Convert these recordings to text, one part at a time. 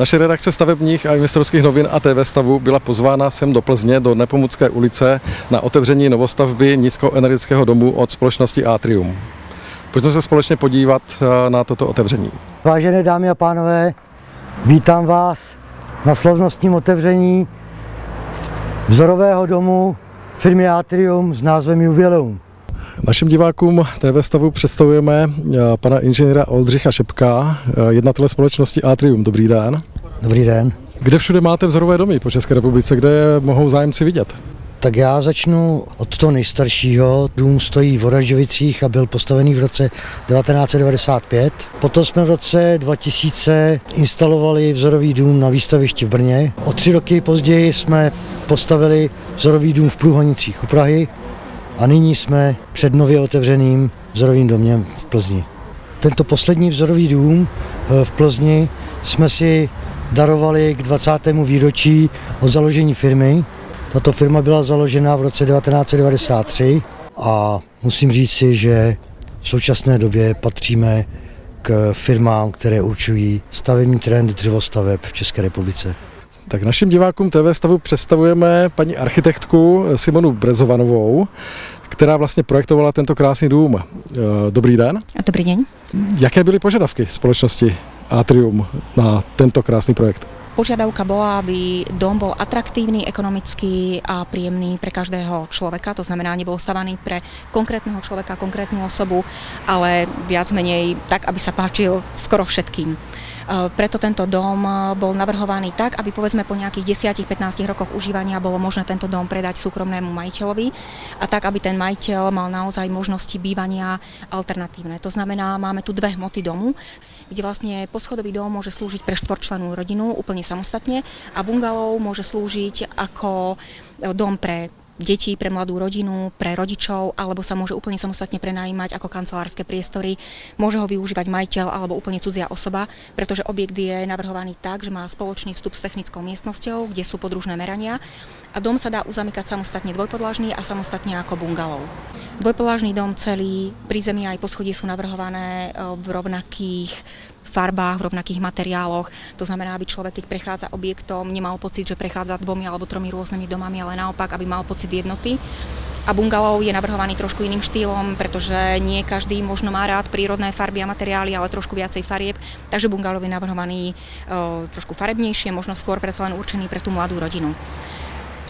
Naše redakce stavebních a investorských novin a TV stavu byla pozvána sem do Plzně, do Nepomucké ulice, na otevření novostavby nízkoenergetického domu od společnosti Atrium. Pojďme se společně podívat na toto otevření. Vážené dámy a pánové, vítám vás na slavnostním otevření vzorového domu firmy Atrium s názvem Jubileum. Našim divákům TV stavu představujeme pana inženýra Oldřicha Šepka, jednatele společnosti Atrium. Dobrý den. Dobrý den. Kde všude máte vzorové domy po České republice, kde je mohou zájemci vidět? Tak já začnu od toho nejstaršího. Dům stojí v Oražovicích a byl postavený v roce 1995. Potom jsme v roce 2000 instalovali vzorový dům na výstavišti v Brně. O 3 roky později jsme postavili vzorový dům v Průhonicích u Prahy a nyní jsme před nově otevřeným vzorovým domě v Plzni. Tento poslední vzorový dům v Plzni jsme si darovali k 20. výročí od založení firmy. Tato firma byla založena v roce 1993 a musím říci, že v současné době patříme k firmám, které určují stavební trend dřevostaveb v České republice. Tak našim divákům TV stavu představujeme paní architektku Simonu Brezovanovou, která vlastně projektovala tento krásný dům. Dobrý den. Dobrý den. Jaké byly požadavky společnosti Atrium na tento krásný projekt? Požiadavka bola, aby dom bol atraktívny, ekonomický a príjemný pre každého človeka. To znamená, nebol stavaný pre konkrétneho človeka, konkrétnu osobu, ale viac menej tak, aby sa páčil skoro všetkým. Preto tento dom bol navrhovaný tak, aby povedzme po nejakých 10-15 rokoch užívania bolo možné tento dom predať súkromnému majiteľovi a tak, aby ten majiteľ mal naozaj možnosti bývania alternatívne. To znamená, máme tu dve hmoty domu, kde vlastne poschodový dom môže slúžiť pre štvorčlennú rodinu úplne samostatne a bungalov môže slúžiť ako dom pre deti, pre mladú rodinu, pre rodičov, alebo sa môže úplne samostatne prenajímať ako kancelárske priestory. Môže ho využívať majiteľ alebo úplne cudzia osoba, pretože objekt je navrhovaný tak, že má spoločný vstup s technickou miestnosťou, kde sú podružné merania a dom sa dá uzamykať samostatne dvojpodlažný a samostatne ako bungalov. Dvojpodlažný dom celý, prízemie aj poschodie sú navrhované v rovnakých farbách, v rovnakých materiáloch. To znamená, aby človek, keď prechádza objektom, nemal pocit, že prechádza 2 alebo 3 rôznymi domami, ale naopak, aby mal pocit jednoty. A bungalov je navrhovaný trošku iným štýlom, pretože nie každý možno má rád prírodné farby a materiály, ale trošku viacej farieb. Takže bungalov je navrhovaný trošku farebnejšie, možno skôr predsa len určený pre tú mladú rodinu.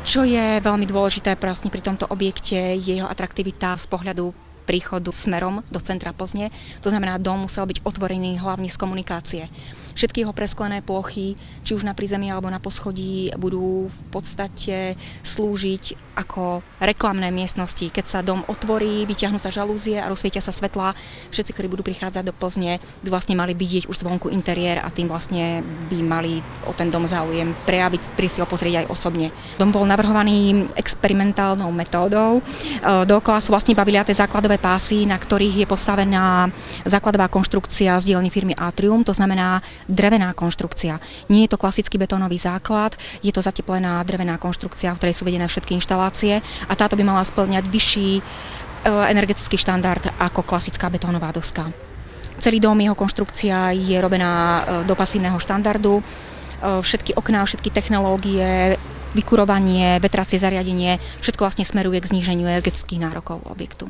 Čo je veľmi dôležité vlastne pri tomto objekte, je jeho atraktivita z pohľadu príchodu smerom do centra Plzne. To znamená, dom musel byť otvorený hlavne z komunikácie. Všetky jeho presklené plochy, či už na prízemí alebo na poschodí, budú v podstate slúžiť ako reklamné miestnosti. Keď sa dom otvorí, vyťahnú sa žalúzie a rozsvietia sa svetlá, všetci, ktorí budú prichádzať do Plzne, by vlastne mali vidieť už zvonku interiér a tým vlastne by mali o ten dom záujem prejaviť, prísť si ho pozrieť aj osobne. Dom bol navrhovaný experimentálnou metódou. Dookola sú vlastne baviliaté základové pásy, na ktorých je postavená základová konštrukcia z dielne firmy Atrium, to znamená drevená konštrukcia. Nie je to klasický betónový základ, je to zateplená drevená konštrukcia, v ktorej sú vedené všetky inštalácie a táto by mala spĺňať vyšší energetický štandard ako klasická betónová doska. Celý dom, jeho konštrukcia je robená do pasívneho štandardu. Všetky okná, všetky technológie, vykurovanie, vetracie zariadenie, všetko vlastne smeruje k zníženiu energetických nárokov objektu.